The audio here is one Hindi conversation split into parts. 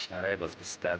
शायद बलूचिस्तान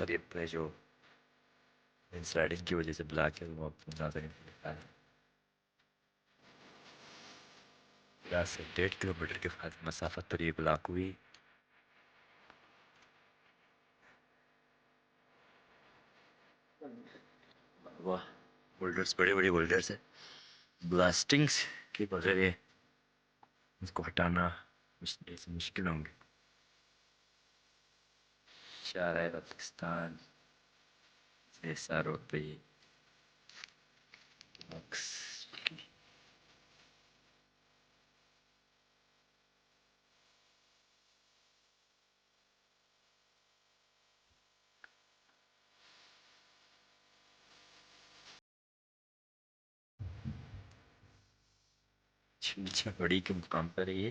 करीब है जो लैंडस्लाइडिंग की वजह से ब्लैक है वो अब ज़्यादा नहीं दिखता है। यहाँ से 1.5 किलोमीटर के मसाफत पर ये ब्लॉक हुई। वाह, बोल्डर्स बड़े बड़े बोल्डर्स है। ब्लास्टिंग्स की वजह से इसको हटाना मुश्किल होंगे। शायद पाकिस्तान से ऐसा रोड पे ये अच्छा बड़ी के मुकाम पर है ये।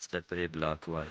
स्तर पर ये ब्लॉक हुआ है।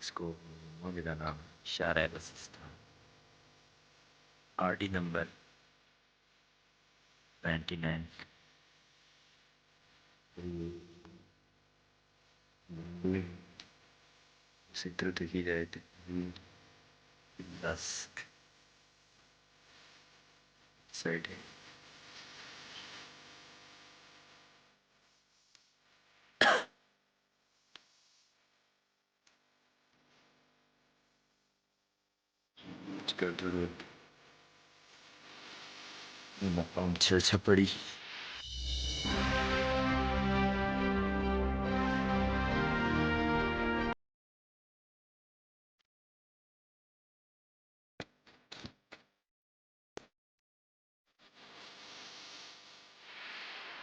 इसको मिला नाम शायद बलूचिस्तान। आरडी नंबर 99 चित्र देखी जाए तो 10 साइड है। सकर्दो रोड मकाम छपड़ी